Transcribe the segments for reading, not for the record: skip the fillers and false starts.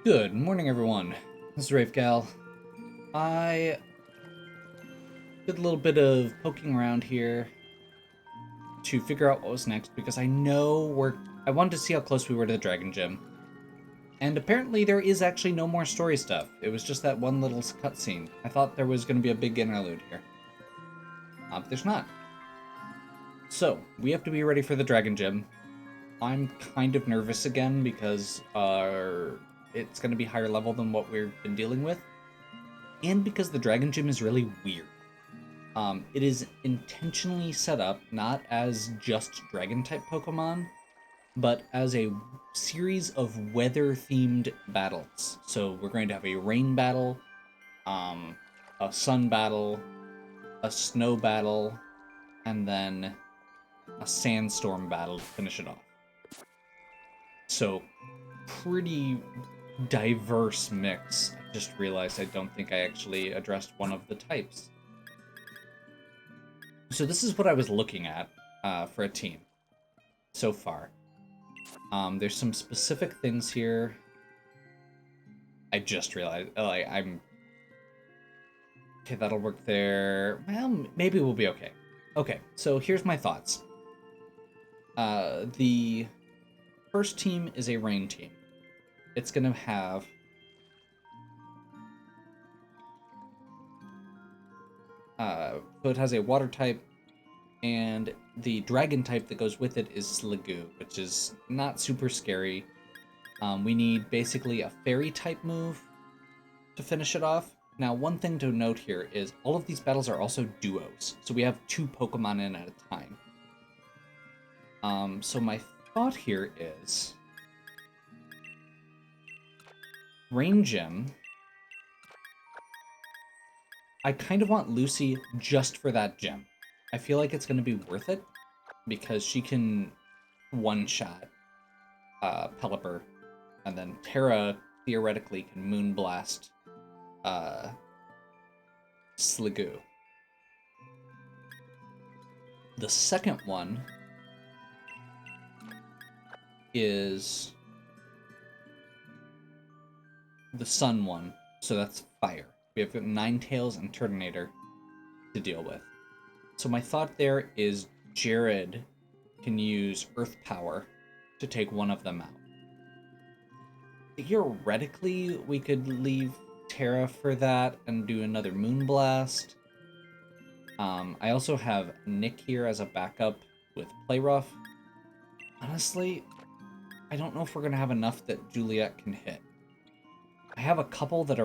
Good morning, everyone. This is Rafe Gal. I did a little bit of poking around here to figure out what was next because I wanted to see how close we were to the Dragon Gym. And apparently there is actually no more story stuff. It was just that one little cutscene. I thought there was going to be a big interlude here. But there's not. So, we have to be ready for the Dragon Gym. I'm kind of nervous again because it's going to be higher level than what we've been dealing with. And because the Dragon Gym is really weird. It is intentionally set up not as just Dragon-type Pokemon, but as a series of weather-themed battles. So we're going to have a rain battle, a sun battle, a snow battle, and then a sandstorm battle to finish it off. So, pretty diverse mix. I just realized I don't think I actually addressed one of the types. So this is what I was looking at for a team so far. There's some specific things here. I just realized, I'm... Okay, that'll work there. Well, maybe we'll be okay. Okay, so here's my thoughts. The first team is a rain team. It's going to have... so it has a water type, and the dragon type that goes with it is Sliggoo, which is not super scary. We need basically a fairy type move to finish it off. Now, one thing to note here is all of these battles are also duos, so we have 2 Pokemon in at a time. So my thought here is Rain Gym. I kind of want Lucy just for that gym. I feel like it's going to be worth it because she can one-shot Pelipper, and then Terra theoretically can Moonblast Sliggoo. The second one is the Sun one, so that's fire. We have Ninetales and Turtonator to deal with. So my thought there is Jared can use Earth Power to take one of them out. Theoretically, we could leave Terra for that and do another Moonblast. I also have Nick here as a backup with Play Rough. Honestly, I don't know if we're going to have enough that Juliet can hit. I have a couple that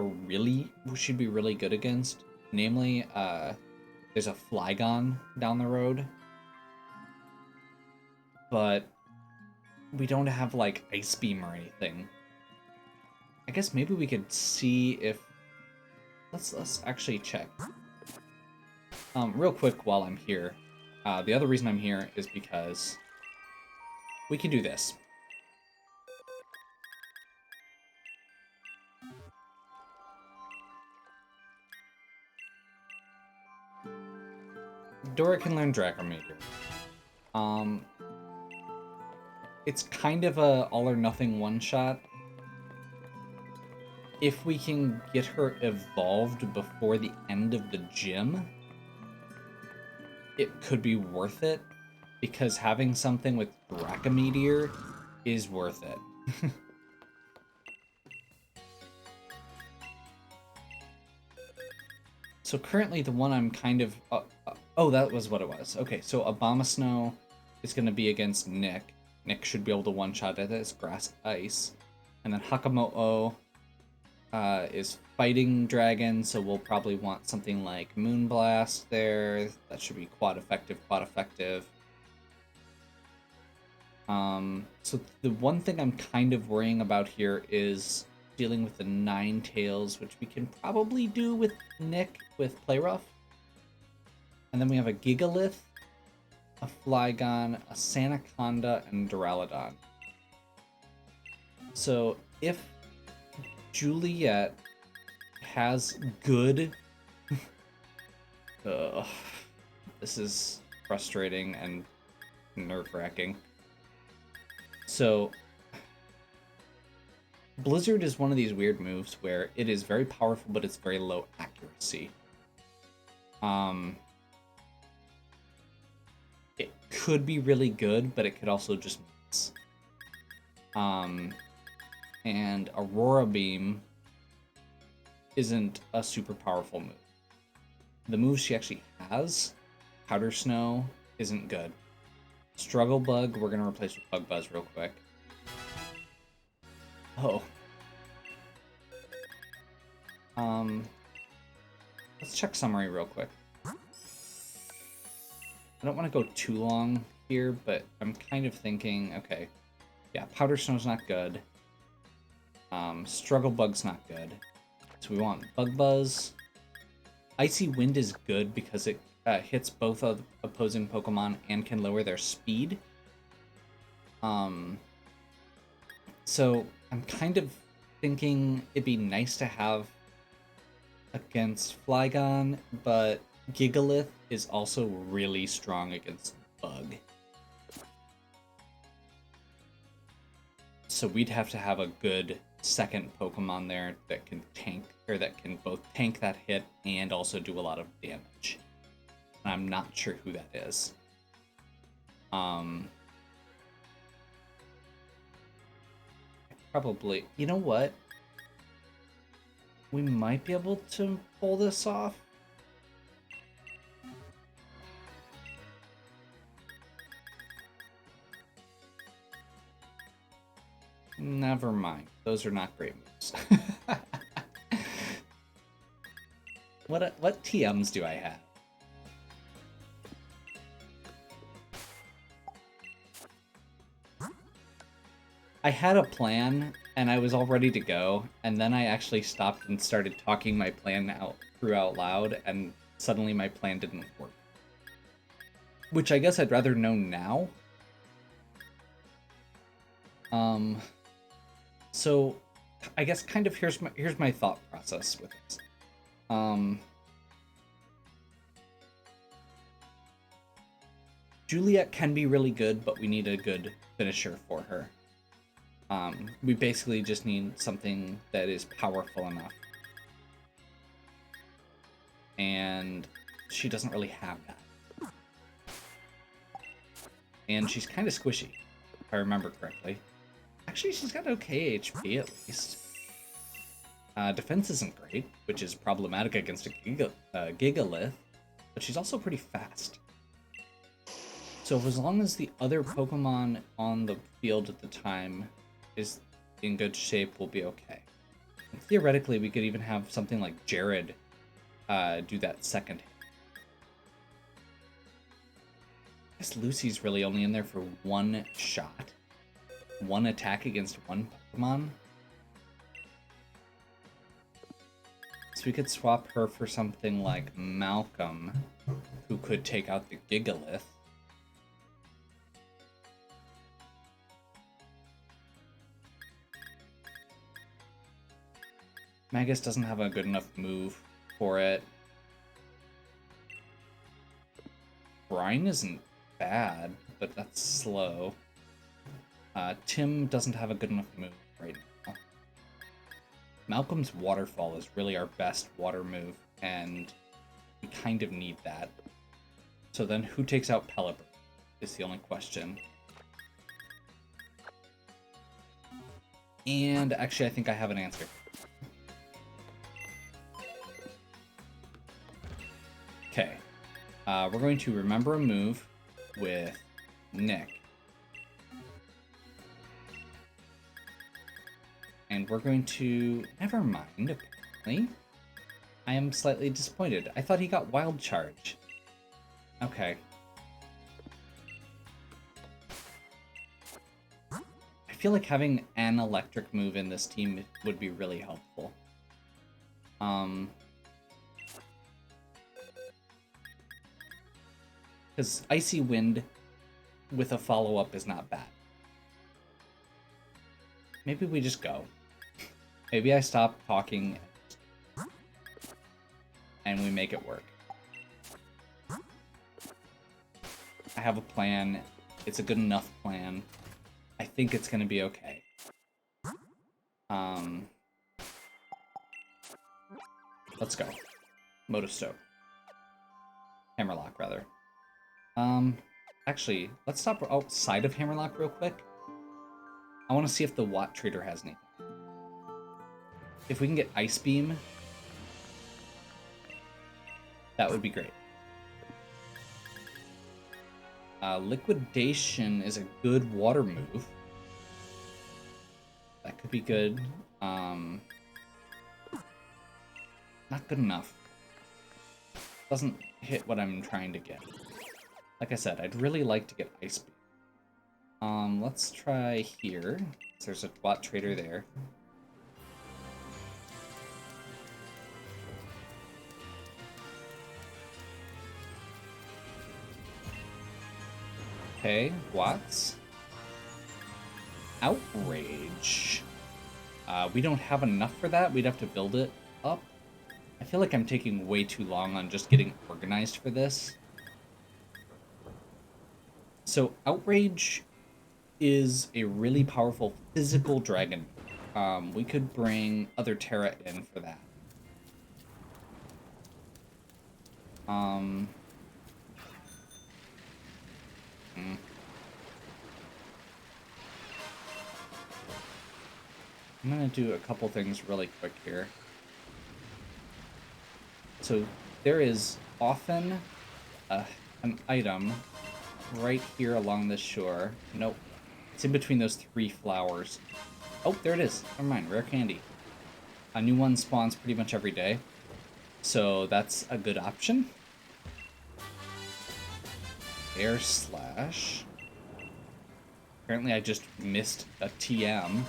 should be really good against. Namely, there's a Flygon down the road. But we don't have, like, Ice Beam or anything. I guess maybe we could see if... Let's actually check. Real quick while I'm here. The other reason I'm here is because we can do this. Dora can learn Draco Meteor. It's kind of a all or nothing one-shot. If we can get her evolved before the end of the gym, it could be worth it, because having something with Draco Meteor is worth it. So currently the one I'm kind of... oh, that was what it was. Okay, so Abomasnow is going to be against Nick. Nick should be able to one-shot it as Grass Ice. And then Hakamo'o is fighting Dragon, so we'll probably want something like Moonblast there. That should be quad effective. So the one thing I'm kind of worrying about here is dealing with the Ninetales, which we can probably do with Nick with Play Rough. And then we have a Gigalith, a Flygon, a Sandaconda, and Duraludon. So if Juliet has good... this is frustrating and nerve-wracking. So Blizzard is one of these weird moves where it is very powerful, but it's very low accuracy. It could be really good, but it could also just miss. And Aurora Beam isn't a super powerful move. The move she actually has, Powder Snow, isn't good. Struggle Bug, we're going to replace with Bug Buzz real quick. Oh. Let's check summary real quick. I don't want to go too long here, but I'm kind of thinking, okay, yeah, Powder Snow's not good. Struggle Bug's not good. So we want Bug Buzz. Icy Wind is good because it hits both of opposing Pokemon and can lower their speed. So I'm kind of thinking it'd be nice to have against Flygon, but Gigalith is also really strong against Bug. So we'd have to have a good second Pokemon there that can tank, or that can both tank that hit and also do a lot of damage. And I'm not sure who that is. Probably, you know what? We might be able to pull this off. Never mind. Those are not great moves. What TMs do I have? I had a plan, and I was all ready to go, and then I actually stopped and started talking my plan out loud, and suddenly my plan didn't work. Which I guess I'd rather know now. So I guess kind of here's my thought process with this. Juliet can be really good, but we need a good finisher for her. We basically just need something that is powerful enough. And she doesn't really have that. And she's kind of squishy, if I remember correctly. Actually, she's got okay HP at least. Defense isn't great, which is problematic against a Gigalith, but she's also pretty fast. So as long as the other Pokemon on the field at the time is in good shape, we'll be okay. And theoretically, we could even have something like Jared do that second hit. I guess Lucy's really only in there for one shot. One attack against one Pokemon. So we could swap her for something like Malcolm, who could take out the Gigalith. Magus doesn't have a good enough move for it. Brine isn't bad, but that's slow. Tim doesn't have a good enough move right now. Malcolm's Waterfall is really our best water move, and we kind of need that. So then who takes out Pelipper is the only question. And actually, I think I have an answer. Okay. We're going to remember a move with Nick. And we're going to... Never mind, apparently. I am slightly disappointed. I thought he got Wild Charge. Okay. I feel like having an electric move in this team would be really helpful. Because Icy Wind with a follow-up is not bad. Maybe we just go. Maybe I stop talking and we make it work. I have a plan. It's a good enough plan. I think it's going to be okay. Um, let's go. Moto Stoke. Hammerlock, rather. Actually, let's stop outside of Hammerlock real quick. I want to see if the Watt Trader has anything. If we can get Ice Beam, that would be great. Liquidation is a good water move. That could be good. Not good enough. Doesn't hit what I'm trying to get. Like I said, I'd really like to get Ice Beam. Let's try here. There's a Watt Trader there. Okay, Watts. Outrage. We don't have enough for that. We'd have to build it up. I feel like I'm taking way too long on just getting organized for this. So, Outrage is a really powerful physical dragon. We could bring Other Terra in for that. I'm gonna do a couple things really quick here. So there is often an item right here along this shore. Nope. It's in between those 3 flowers. Oh, there it is. Never mind. Rare candy. A new one spawns pretty much every day. So that's a good option. Air Slash. Apparently I just missed a TM.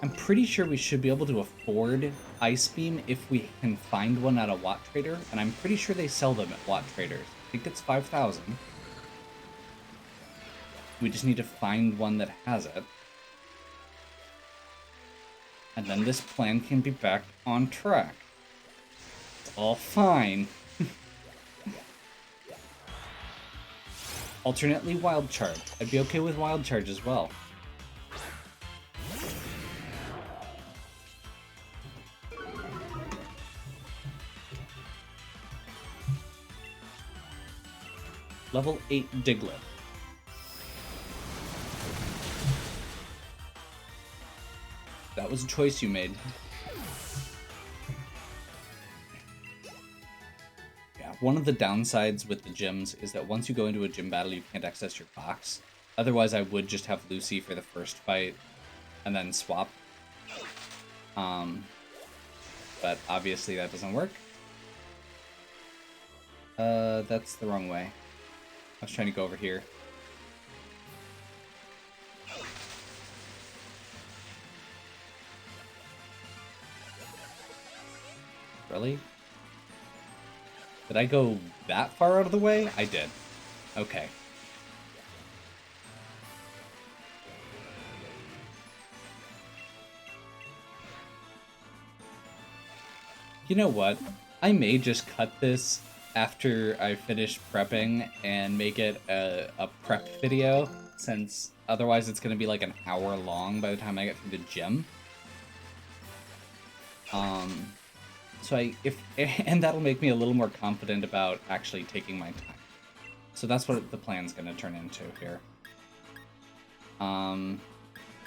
I'm pretty sure we should be able to afford Ice Beam if we can find one at a Watt Trader, and I'm pretty sure they sell them at Watt Traders. I think it's 5,000. We just need to find one that has it. And then this plan can be back on track. It's all fine. Alternately, Wild Charge. I'd be okay with Wild Charge as well. Level 8 Diglett. That was a choice you made. Yeah, one of the downsides with the gyms is that once you go into a gym battle, you can't access your box. Otherwise, I would just have Lucy for the first fight and then swap. But obviously that doesn't work. That's the wrong way. I was trying to go over here. Really? Did I go that far out of the way? I did. Okay. You know what? I may just cut this after I finish prepping and make it a prep video, since otherwise it's going to be like an hour long by the time I get through the gym. So and that'll make me a little more confident about actually taking my time. So that's what the plan's going to turn into here.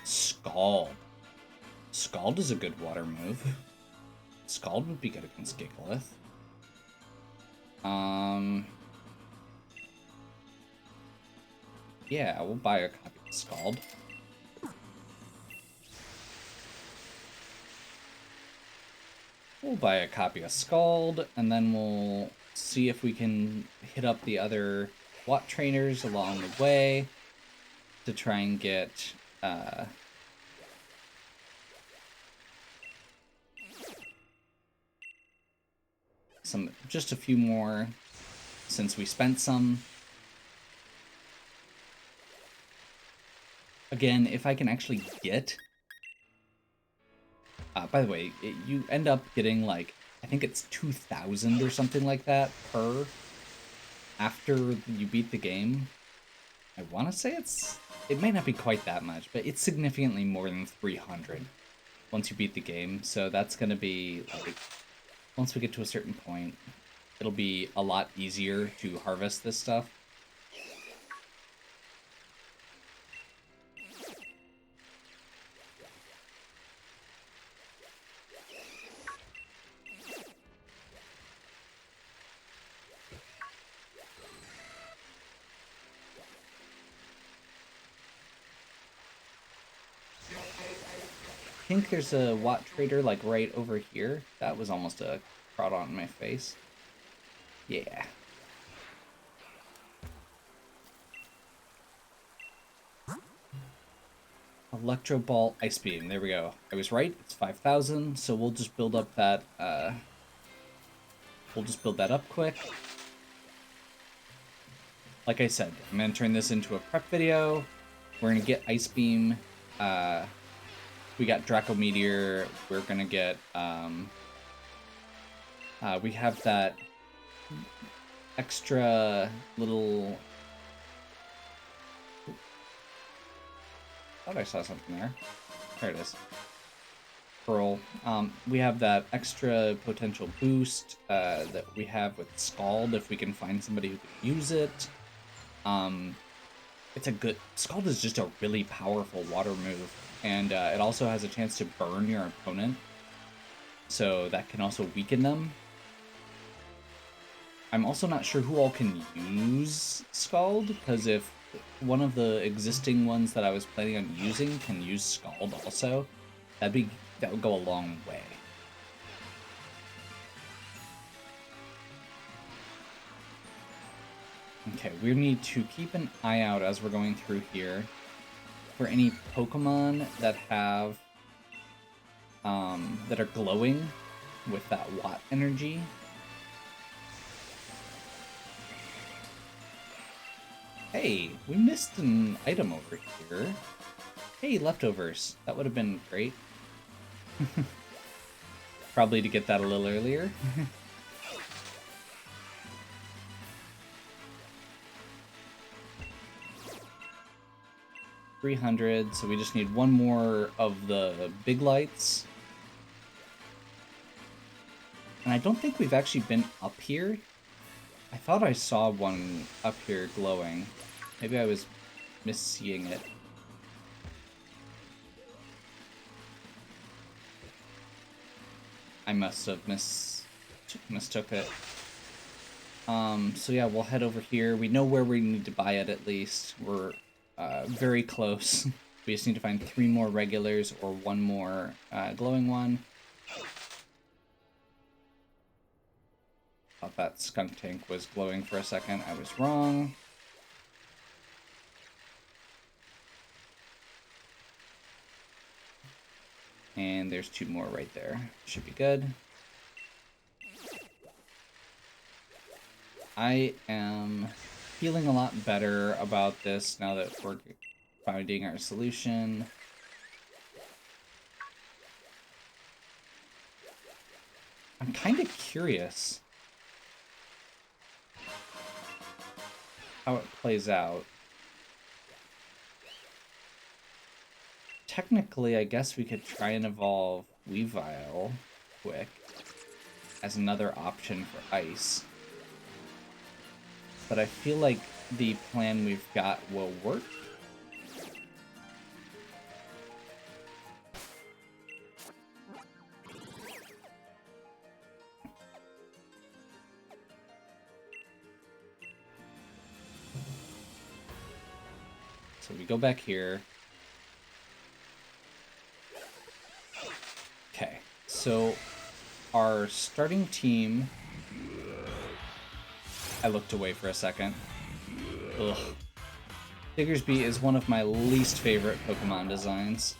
Scald. Scald is a good water move. Scald would be good against Gigalith. Yeah, we'll buy a copy of Scald. We'll buy a copy of Scald, and then we'll see if we can hit up the other Watt trainers along the way to try and get just a few more, since we spent some. Again, if I can actually get By the way, you end up getting like, I think it's 2,000 or something like that per after you beat the game. I want to say it might not be quite that much, but it's significantly more than 300 once you beat the game. So that's going to be like, once we get to a certain point, it'll be a lot easier to harvest this stuff. I think there's a Watt Trader like right over here. That was almost a Crawdon in my face. Yeah. Electro Ball Ice Beam. There we go. I was right. It's 5,000. So we'll just build up that. We'll just build that up quick. Like I said, I'm gonna turn this into a prep video. We're gonna get Ice Beam. We got Draco Meteor. We're gonna get. We have that extra little. Thought I saw something there. There it is. Pearl. We have that extra potential boost that we have with Scald if we can find somebody who can use it. It's a good... Scald is just a really powerful water move, and it also has a chance to burn your opponent, so that can also weaken them. I'm also not sure who all can use Scald, because if one of the existing ones that I was planning on using can use Scald also, that would go a long way. Okay, we need to keep an eye out as we're going through here for any Pokemon that have that are glowing with that Watt energy. Hey, we missed an item over here. Hey, leftovers. That would have been great. Probably to get that a little earlier. 300, so we just need one more of the big lights. And I don't think we've actually been up here. I thought I saw one up here glowing. Maybe I was misseeing it. I must have mistook it. So yeah, we'll head over here. We know where we need to buy it at least. We're very close. We just need to find 3 more regulars or 1 more glowing one. Thought that skunk tank was glowing for a second. I was wrong. And there's 2 more right there. Should be good. I am feeling a lot better about this now that we're finding our solution. I'm kind of curious how it plays out. Technically, I guess we could try and evolve Weavile quick as another option for ice. But I feel like the plan we've got will work. So we go back here. Okay, so our starting team... I looked away for a second. Ugh. Diggersby is one of my least favorite Pokemon designs.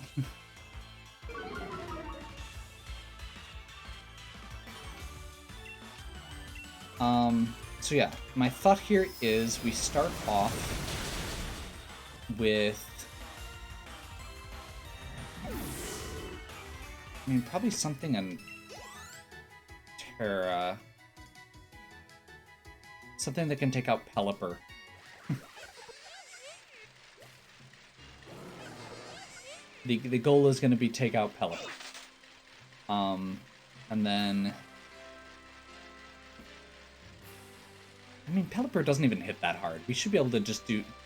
So yeah, my thought here is we start off with I mean, probably something in Terra. Something that can take out Pelipper. The goal is going to be take out Pelipper. And then... I mean, Pelipper doesn't even hit that hard. We should be able to just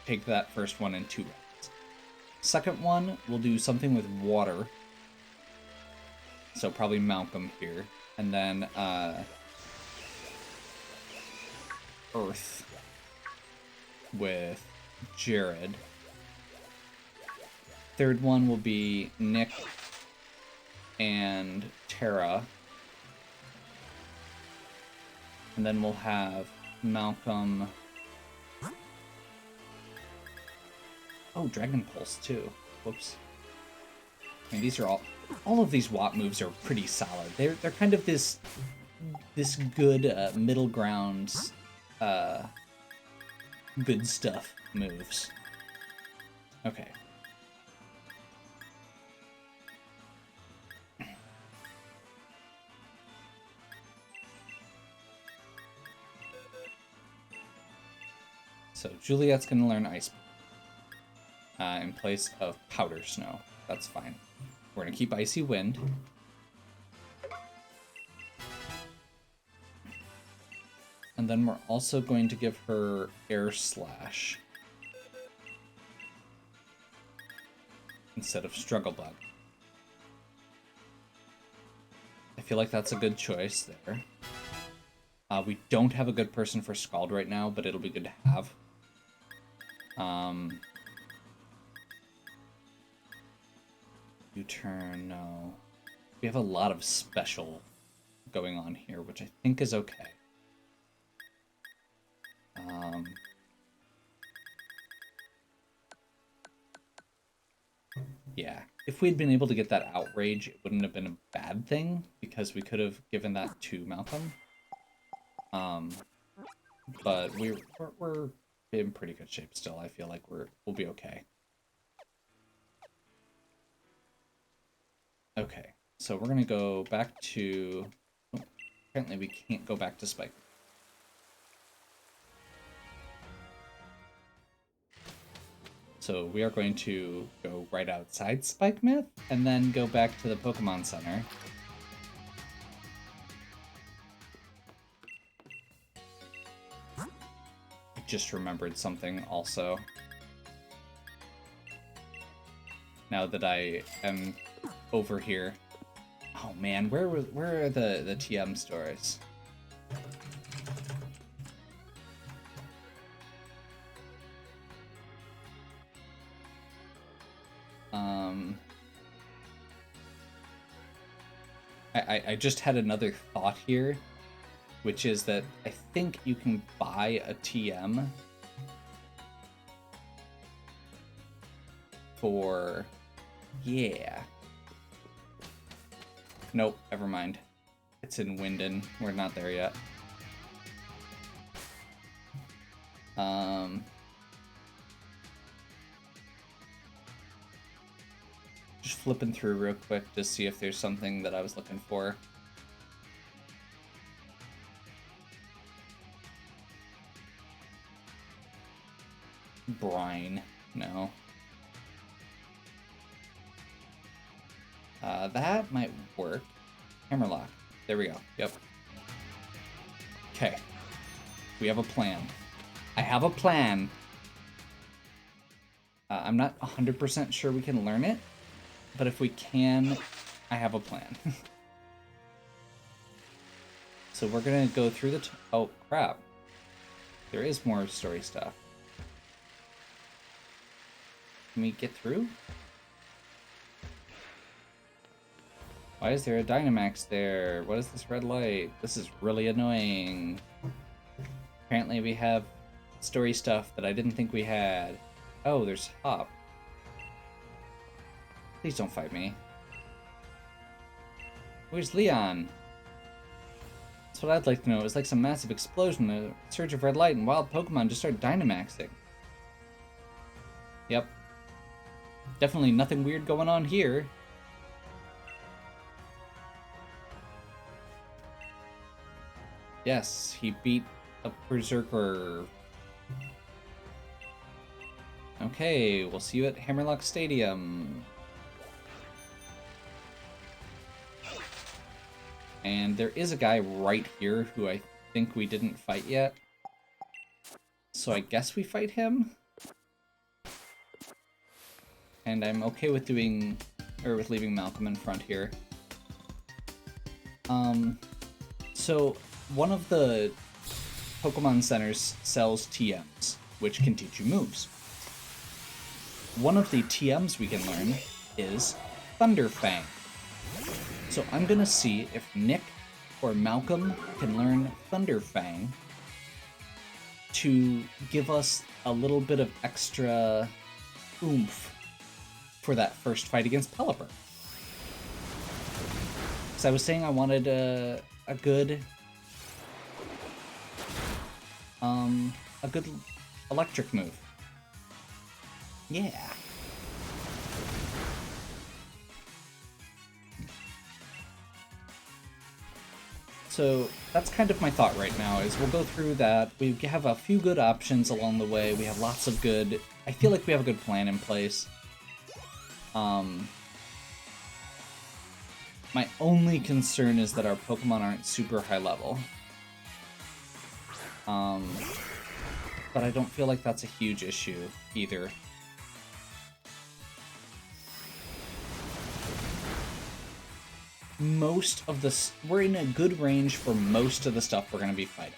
take that first one in 2 rounds. Second one, we'll do something with water. So probably Malcolm here. And then, Earth with Jared. Third one will be Nick and Tara. And then we'll have Malcolm. Oh, Dragon Pulse too. Whoops. I mean, these are all of these WAP moves are pretty solid. They're kind of this good middle ground, good stuff moves. Okay. So Juliet's gonna learn Ice in place of Powder Snow. That's fine. We're gonna keep Icy Wind. And then we're also going to give her Air Slash instead of Struggle Bug. I feel like that's a good choice there. We don't have a good person for Scald right now, but it'll be good to have. U-turn, no. We have a lot of special going on here, which I think is okay. Yeah, if we'd been able to get that Outrage, it wouldn't have been a bad thing, because we could have given that to Malcolm. But we're in pretty good shape still. I feel like we'll be okay. Okay, so we're gonna go back to... Oh, apparently we can't go back to Spike. So we are going to go right outside Spike Myth, and then go back to the Pokemon Center. I just remembered something also. Now that I am over here. Oh man, where are the TM stores? I just had another thought here, which is that I think you can buy a TM for... Yeah. Nope, never mind. It's in Winden. We're not there yet. Just flipping through real quick to see if there's something that I was looking for. Brine. No. That might work. Hammerlock. There we go. Yep. Okay. We have a plan. I have a plan. I'm not 100% sure we can learn it, but if we can, I have a plan. So we're gonna go through the... Oh, crap. There is more story stuff. Can we get through? Why is there a Dynamax there? What is this red light? This is really annoying. Apparently we have story stuff that I didn't think we had. Oh, there's Hop. Please don't fight me. Where's Leon? That's what I'd like to know. It was like some massive explosion, a surge of red light, and wild Pokemon just started Dynamaxing. Yep. Definitely nothing weird going on here. Yes, he beat a Berserker. Okay, we'll see you at Hammerlock Stadium. And there is a guy right here who I think we didn't fight yet. So I guess we fight him? And I'm okay with with leaving Malcolm in front here. So one of the Pokemon centers sells TMs, which can teach you moves. One of the TMs we can learn is Thunder Fang. So I'm gonna see if Nick or Malcolm can learn Thunder Fang to give us a little bit of extra oomph for that first fight against Pelipper. Because I was saying I wanted a good electric move. Yeah. So that's kind of my thought right now, is we'll go through that. We have a few good options along the way. We have lots of good... I feel like we have a good plan in place. My only concern is that our Pokemon aren't super high level. But I don't feel like that's a huge issue either. Most of this, we're in a good range for most of the stuff we're going to be fighting.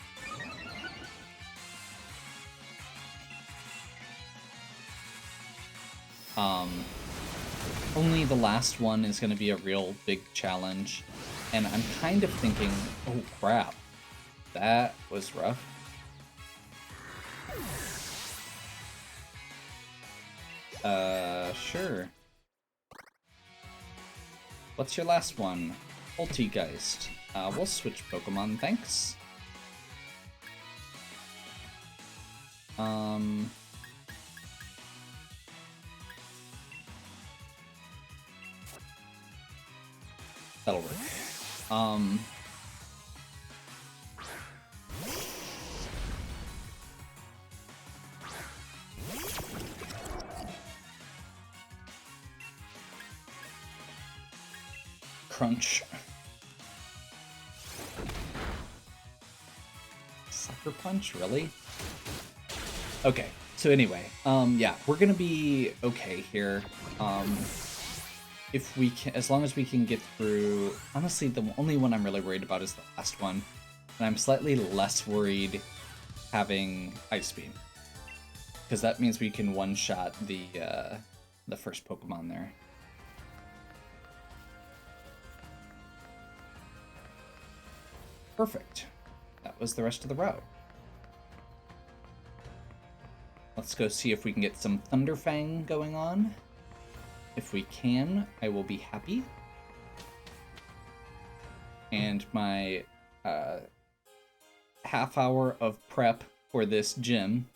Only the last one is going to be a real big challenge, and I'm kind of thinking, oh crap, that was rough. Sure. What's your last one? Poltegeist. We'll switch Pokemon, thanks. That'll work. Crunch. Sucker Punch, really? Okay, so anyway, yeah, we're gonna be okay here. If we can, as long as we can get through, honestly, the only one I'm really worried about is the last one, and I'm slightly less worried having Ice Beam, because that means we can one-shot the first Pokemon there. Perfect. That was the rest of the route. Let's go see if we can get some Thunder Fang going on. If we can, I will be happy. And my half hour of prep for this gym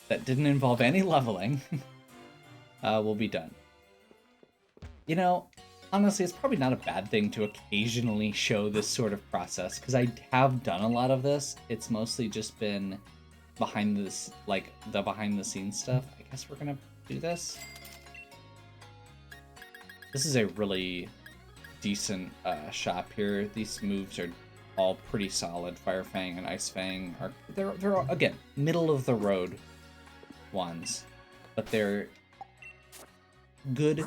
that didn't involve any leveling will be done. You know, honestly, it's probably not a bad thing to occasionally show this sort of process, because I have done a lot of this. It's mostly just been behind this, like, the behind-the-scenes stuff. I guess we're gonna do this. This is a really decent shop here. These moves are all pretty solid. Fire Fang and Ice Fang are they're all, again, middle of the road ones, but they're good.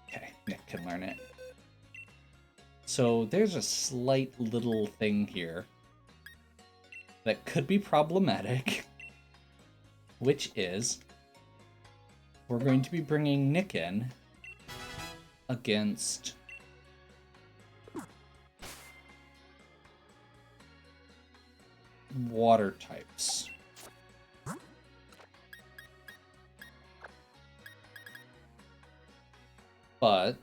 Okay, Nick can learn it. So there's a slight little thing here that could be problematic, which is we're going to be bringing Nick in against water types. But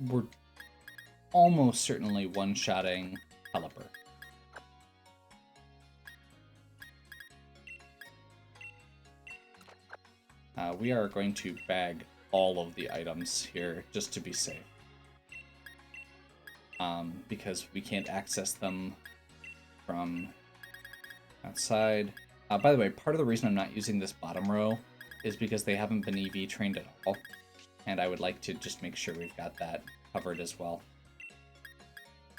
we're almost certainly one-shotting Pelipper. we are going to bag all of the items here just to be safe. Because we can't access them from outside. By the way, part of the reason I'm not using this bottom row is because they haven't been EV trained at all, and I would like to just make sure we've got that covered as well.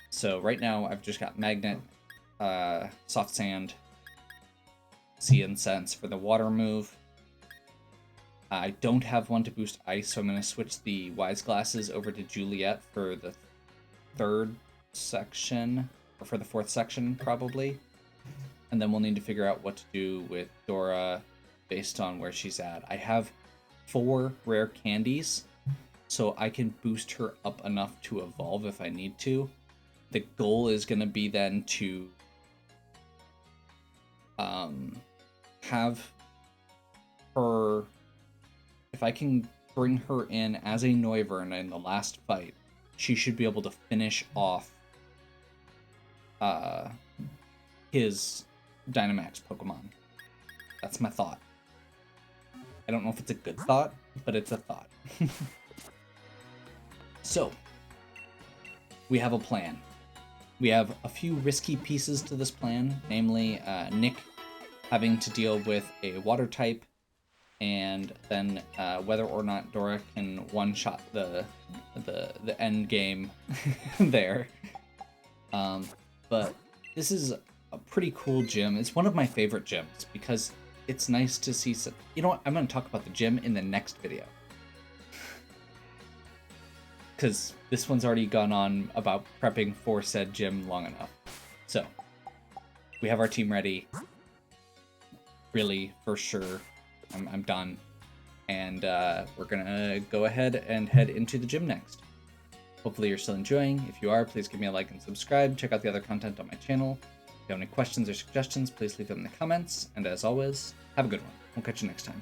So right now I've just got magnet, soft sand, sea incense for the water move. I don't have one to boost ice, so I'm going to switch the wise glasses over to Juliet for the third section, or for the fourth section probably. And then we'll need to figure out what to do with Dora based on where she's at. I have 4 rare candies, so I can boost her up enough to evolve if I need to. The goal is going to be then to have her, if I can bring her in as a Noivern in the last fight, she should be able to finish off his Dynamax Pokemon. That's my thought. I don't know if it's a good thought, but it's a thought. So, we have a plan. We have a few risky pieces to this plan, namely Nick having to deal with a water type, and then whether or not Dora can one-shot the end game there. But this is a pretty cool gym. It's one of my favorite gyms because it's nice to see some... You know what? I'm going to talk about the gym in the next video. Because this one's already gone on about prepping for said gym long enough. So, we have our team ready. Really, for sure. I'm done. And we're going to go ahead and head into the gym next. Hopefully you're still enjoying. If you are, please give me a like and subscribe. Check out the other content on my channel. If you have any questions or suggestions, please leave them in the comments. And as always, have a good one. We'll catch you next time.